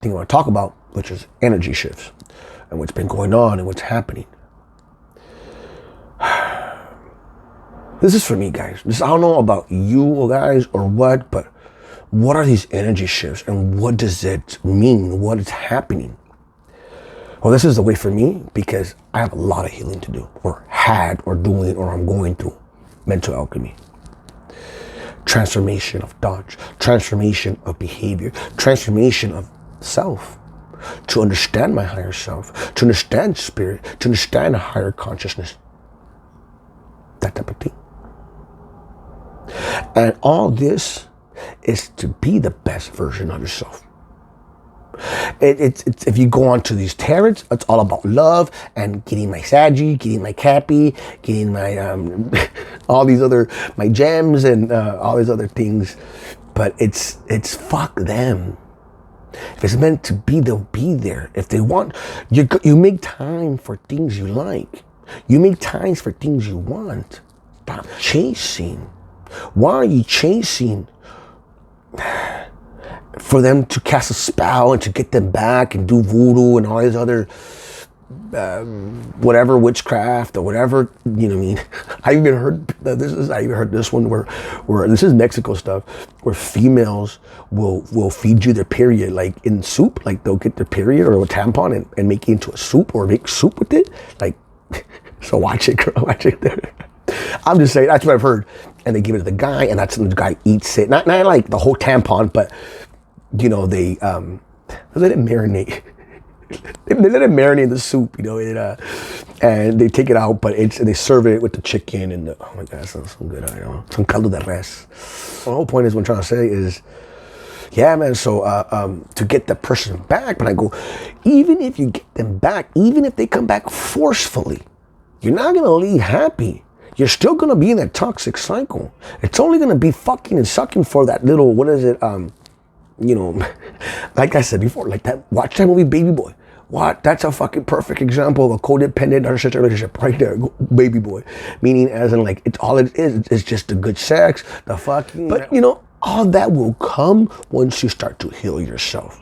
thing I want to talk about, which is energy shifts and what's been going on and what's happening. This is for me, guys. I don't know about you guys or what, but what are these energy shifts and what does it mean? What is happening? Well, this is the way for me because I have a lot of healing to do, or had, or doing, or I'm going through. Mental alchemy. Transformation of thoughts, transformation of behavior, transformation of self. To understand my higher self, to understand spirit, to understand a higher consciousness. That type of thing. And all this is to be the best version of yourself. It's if you go on to these tarots, it's all about love and getting my Saggy, getting my Cappy, getting my all these other my gems and all these other things. But it's fuck them. If it's meant to be, they'll be there. If they want, you make time for things you like. You make times for things you want. Stop chasing. Why are you chasing? For them to cast a spell and to get them back and do voodoo and all these other whatever witchcraft or whatever, you know what I mean? I even heard this one where this is Mexico stuff, where females will feed you their period like in soup, like they'll get their period or a tampon and make it into a soup or make soup with it. Like, so watch it, girl, watch it there. I'm just saying, that's what I've heard. And they give it to the guy, and that's when the guy eats it. Not like the whole tampon, but you know, they let it marinate. They let it marinate in the soup, you know, and they take it out, but they serve it with the chicken and oh my God, some good, I don't know, some caldo de res. The whole point is, what I'm trying to say is, yeah, man, so to get the person back, but I go, even if you get them back, even if they come back forcefully, you're not gonna leave happy. You're still gonna be in that toxic cycle. It's only gonna be fucking and sucking for that little, what is it, you know, like I said before, like that, watch that movie Baby Boy. What? That's a fucking perfect example of a codependent narcissistic relationship right there, Baby Boy. Meaning as in like, it's all it is, it's just the good sex, the fucking, but you know, all that will come once you start to heal yourself.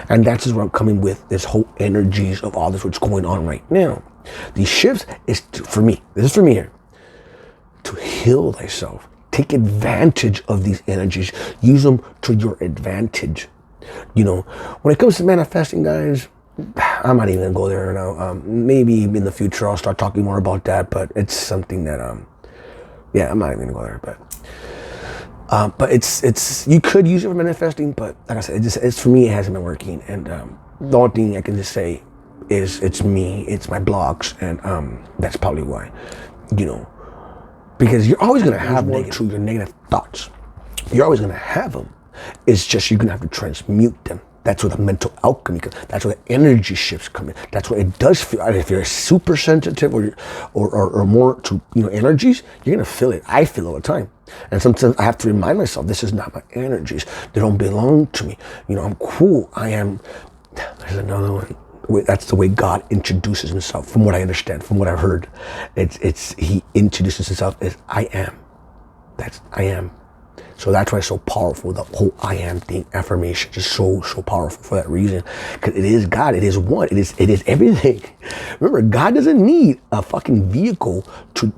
And that's where I'm coming with this whole energies of all this what's going on right now. These shifts is for me, this is for me here, to heal thyself. Take advantage of these energies. Use them to your advantage. You know, when it comes to manifesting, guys, I'm not even gonna go there now. Maybe in the future I'll start talking more about that, but it's something that, yeah, I'm not even gonna go there, but it's you could use it for manifesting, but like I said, it's for me, it hasn't been working. And the only thing I can just say is it's me, it's my blogs, and that's probably why, you know, because you're always gonna have your negative thoughts. You're always gonna have them. It's just you're gonna have to transmute them. That's where the mental alchemy comes. That's where the energy shifts come in. That's where it does feel. If you're super sensitive or more to, you know, energies, you're gonna feel it. I feel it all the time, and sometimes I have to remind myself, this is not my energies. They don't belong to me. You know, I'm cool. I am. There's another one. That's the way God introduces himself, from what I understand, from what I've heard. It's he introduces himself as I am. That's I am. So that's why it's so powerful. The whole I am thing, affirmation, is so powerful for that reason. Because it is God. It is one. It is everything. Remember, God doesn't need a fucking vehicle to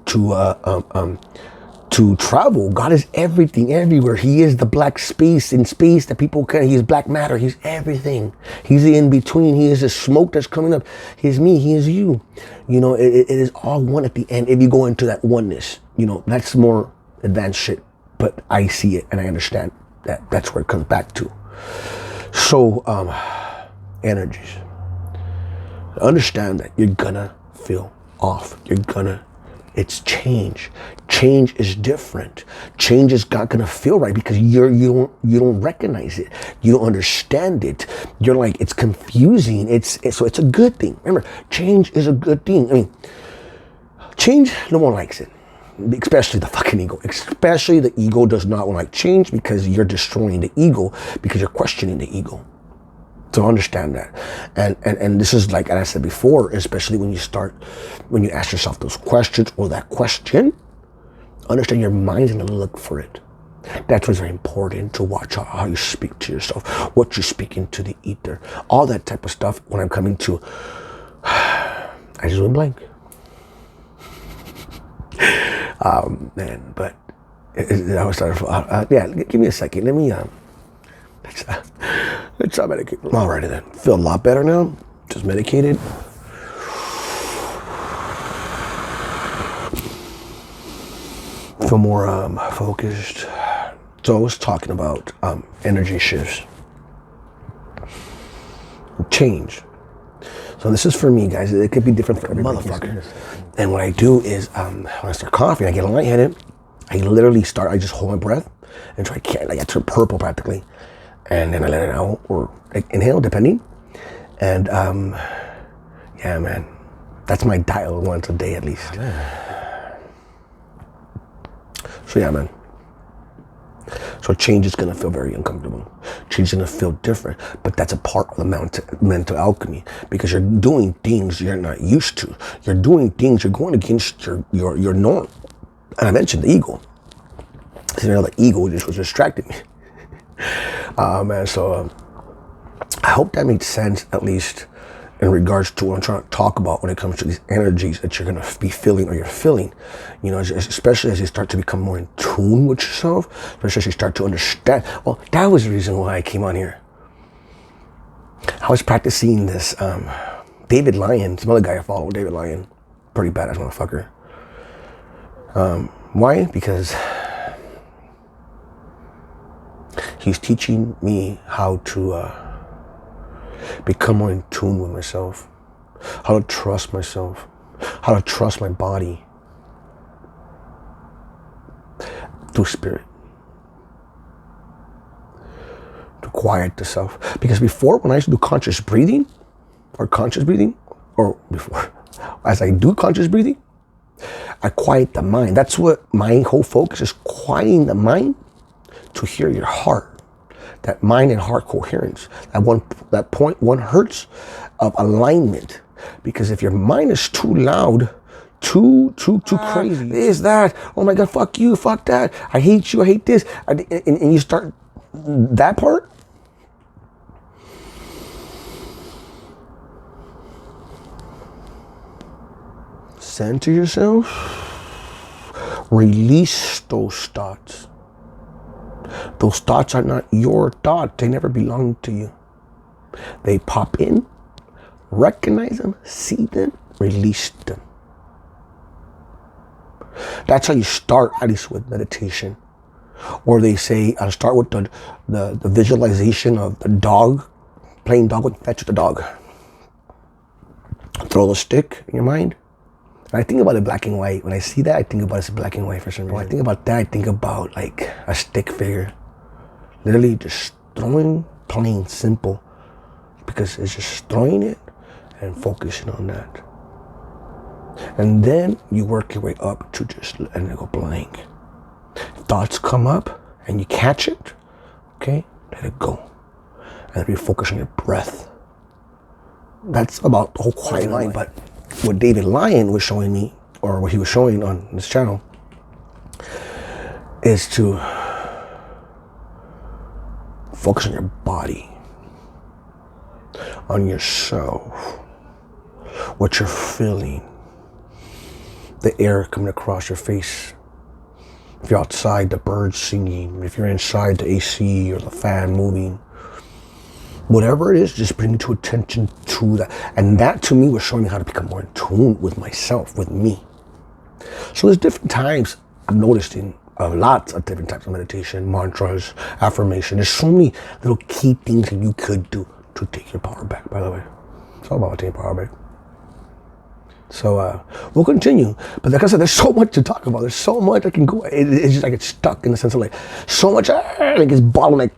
travel. God is everything, everywhere. He is the black space in space that people can. He is black matter. He's everything. He's the in between. He is the smoke that's coming up. He's me. He is you. You know, it is all one at the end. If you go into that oneness, you know, that's more advanced shit. But I see it and I understand that that's where it comes back to. So, energies. Understand that you're gonna feel off. It's change. Change is different. Change is not gonna feel right because you don't recognize it. You don't understand it. You're like, it's confusing. So it's a good thing. Remember, change is a good thing. I mean, change, no one likes it. Especially the fucking ego. Especially the ego does not want to change because you're destroying the ego, because you're questioning the ego. So understand that. And this is like I said before, especially when you ask yourself those questions or that question, understand your mind's gonna look for it. That's what's very important, to watch how you speak to yourself, what you speak into the ether, all that type of stuff. When I'm coming to, I just went blank. Man, but I was starting. Yeah, give me a second. Let me let's try medicate. Alrighty then. Feel a lot better now. Just medicated. Feel more focused. So I was talking about energy shifts, change. So this is for me, guys. It could be different for every motherfucker. And what I do is when I start coughing, I get lightheaded. I literally I just hold my breath and try to, like, I turn purple practically, and then I let it out or like inhale, depending. And yeah, man, that's my dial once a day at least. So yeah, man. So change is gonna feel very uncomfortable. Change is gonna feel different, but that's a part of the mental alchemy, because you're doing things you're not used to. You're doing things, you're going against your norm. And I mentioned the ego. So, you know, the ego just was distracting me. Man, so I hope that made sense, at least in regards to what I'm trying to talk about when it comes to these energies that you're gonna be feeling or you're feeling. You know, especially as you start to become more in tune with yourself, especially as you start to understand. Well, that was the reason why I came on here. I was practicing this David Lyon, some other guy I follow, David Lyon, pretty badass motherfucker. Why? Because he's teaching me how to become more in tune with myself, how to trust myself, how to trust my body through spirit, to quiet the self. Because before, when I used to do conscious breathing, or before, as I do conscious breathing, I quiet the mind. That's what my whole focus is, quieting the mind to hear your heart. That mind and heart coherence. That 0.1 hertz of alignment. Because if your mind is too loud, too crazy, is that, oh my God, fuck you, fuck that, I hate you, I hate this, and you start that part, center yourself, release those thoughts. Those thoughts are not your thoughts. They never belong to you. They pop in, recognize them, see them, release them. That's how you start, at least with meditation. Or they say, I'll start with the visualization of the dog, playing dog with fetch with the dog. Throw the stick in your mind. And I think about it black and white. When I see that, I think about it as black and white for some reason. When I think about that, I think about like a stick figure. Literally just throwing, plain simple. Because it's just throwing it and focusing on that. And then you work your way up to just letting it go blank. Thoughts come up and you catch it, okay? Let it go. And then you focus on your breath. That's about the whole quiet mind. But what David Lyon was showing me, or what he was showing on this channel, is to focus on your body, on yourself, what you're feeling, the air coming across your face. If you're outside, the birds singing. If you're inside, the AC or the fan moving. Whatever it is, just bring to attention to that. And that to me was showing me how to become more in tune with myself, with me. So there's different times I've noticed in lots of different types of meditation, mantras, affirmation. There's so many little key things that you could do to take your power back, by the way. It's all about taking power back. So we'll continue. But like I said, there's so much to talk about. There's so much I can go. It's just like it's stuck in the sense of like so much like it's bottleneck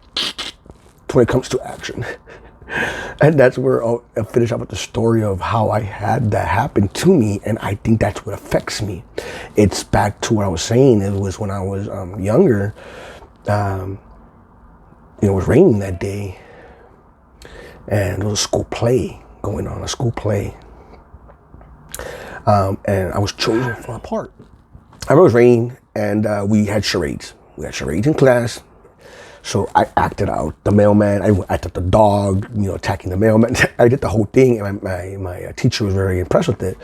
when it comes to action. And that's where I'll finish up with the story of how I had that happen to me, and I think that's what affects me. It's back to what I was saying. It was when I was younger. It was raining that day, and there was a school play going on. And I was chosen for a part. I remember it was raining, and we had charades. We had charades in class. So I acted out the mailman. I took the dog, attacking the mailman. I did the whole thing, and my teacher was very impressed with it.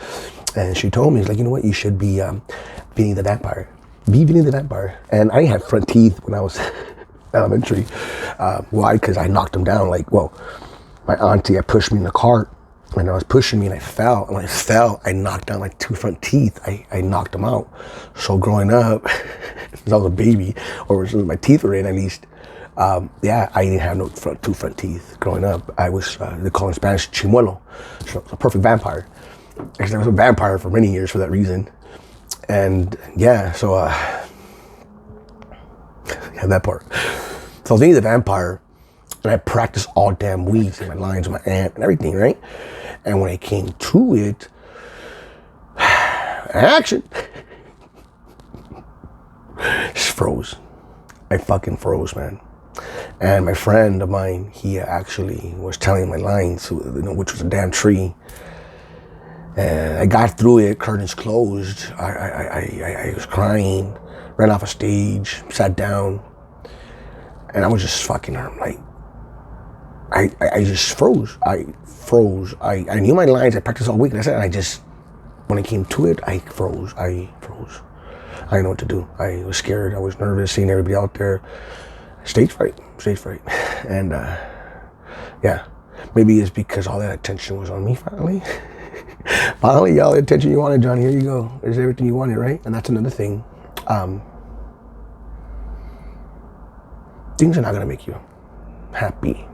And she told me, she's like, you know what, you should be Vinny the Vampire. Be Vinny the Vampire. And I didn't have front teeth when I was elementary. Why? Because I knocked them down. My auntie had pushed me in the cart, and I was pushing me, and I fell. And when I fell, I knocked down my 2 front teeth. I knocked them out. So growing up, since I was a baby, or since my teeth were in at least, I didn't have no 2 front teeth growing up. I was, they call in Spanish, chimuelo. So a perfect vampire. Actually, I was a vampire for many years for that reason. And so that part. So I was being the vampire, and I practiced all damn weeks and my lines with my aunt and everything, right? And when I came to it, action, just froze. I fucking froze, man. And my friend of mine, he actually was telling my lines, which was a damn tree. And I got through it, curtains closed. I was crying, ran off a stage, sat down, and I was just fucking like, I just froze. I froze. I knew my lines. I practiced all week. And I just, when it came to it, I froze. I didn't know what to do. I was scared. I was nervous seeing everybody out there. Stage fright. And maybe it's because all that attention was on me finally. Finally, all the attention you wanted, John, here you go. There's everything you wanted, right? And that's another thing. Things are not gonna make you happy.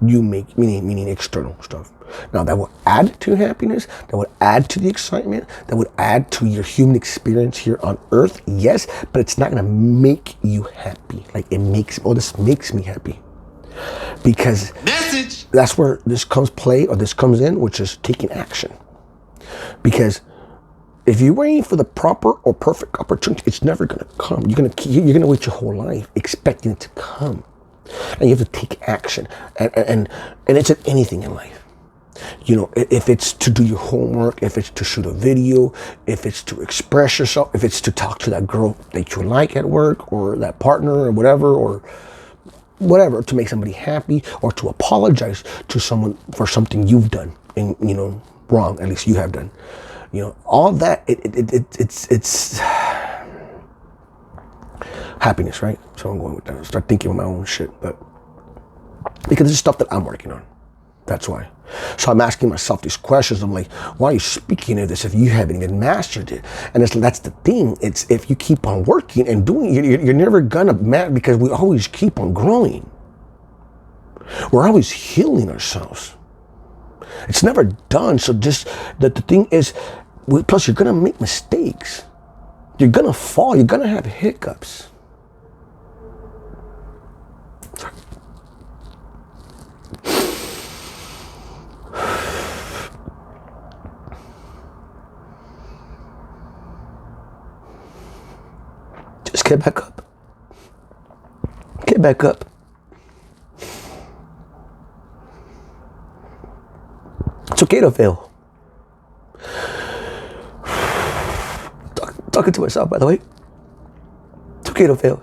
You make, meaning external stuff. Now that will add to happiness, that would add to the excitement, that would add to your human experience here on earth, yes, but it's not gonna make you happy. Like this makes me happy. Because that's where this comes in, which is taking action. Because if you're waiting for the proper or perfect opportunity, it's never gonna come. You're gonna wait your whole life expecting it to come. And you have to take action. And it's in anything in life. If it's to do your homework, if it's to shoot a video, if it's to express yourself, if it's to talk to that girl that you like at work, or that partner, or whatever, to make somebody happy, or to apologize to someone for something you've done and wrong, at least you have done. All that it's happiness, right? So I'm going with that. Start thinking of my own shit, but because it's stuff that I'm working on. That's why. So I'm asking myself these questions. I'm like, why are you speaking of this if you haven't even mastered it? And that's the thing. It's if you keep on working and doing it, you're never gonna because we always keep on growing. We're always healing ourselves. It's never done. So just the thing is, plus you're gonna make mistakes. You're gonna fall. You're gonna have hiccups. Just get back up. Get back up. It's okay to fail. Talking to myself, by the way. It's okay to fail.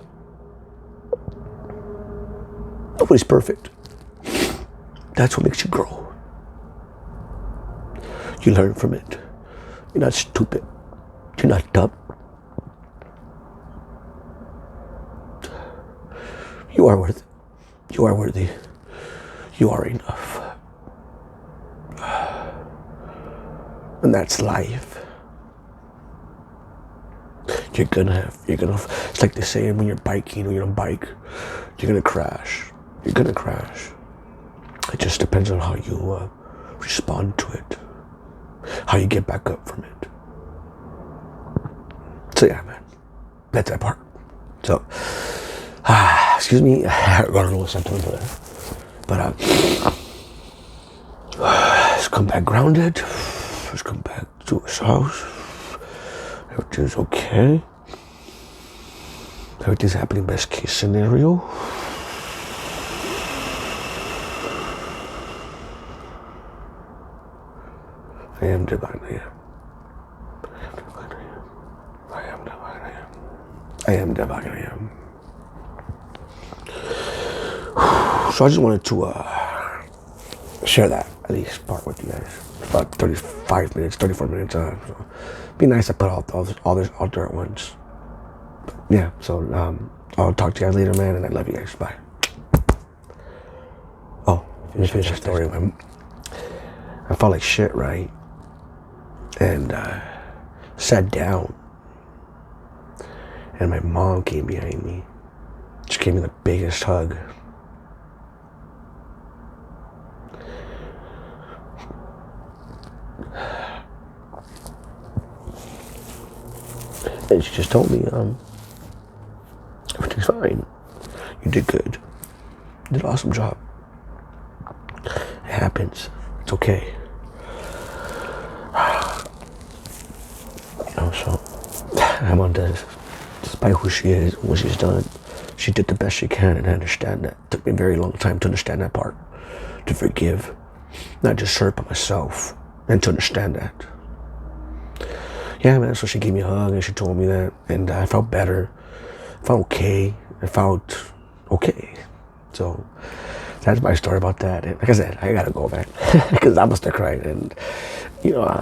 Nobody's perfect. That's what makes you grow. You learn from it. You're not stupid. You're not dumb. You are worth it. You are worthy. You are enough. And that's life. It's like they say when you're biking, when you're on a bike, you're gonna crash. You're gonna crash. It just depends on how you respond to it. How you get back up from it. So yeah, man. That's that part. So, excuse me, I got a little sentimental there. But let's come back grounded. Let's come back to his house. Everything's okay. Everything's happening best case scenario. I am divine, I am. I am divine, I am. I am Devak, I am. So I just wanted to share that, at least part with you guys. About 35 minutes, 34 minutes. So be nice to put all this out there at once. But yeah, so I'll talk to you guys later, man, and I love you guys. Bye. Oh, finish the story. I felt like shit, right? And sat down. And my mom came behind me. She gave me the biggest hug. And she just told me, everything's fine. You did good. You did an awesome job. It happens. It's okay. You know, so I'm on this. Despite who she is, what she's done, she did the best she can, and I understand that. It took me a very long time to understand that part. To forgive. Not just her, but myself. And to understand that. Yeah, man, so she gave me a hug and she told me that, and I felt better. I felt okay. I felt okay. So that's my story about that. And like I said, I gotta go, man, because I'm gonna start crying. And you know,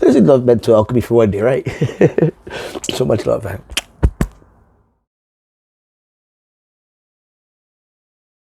there's enough mental alchemy for one day, right? So much love, man.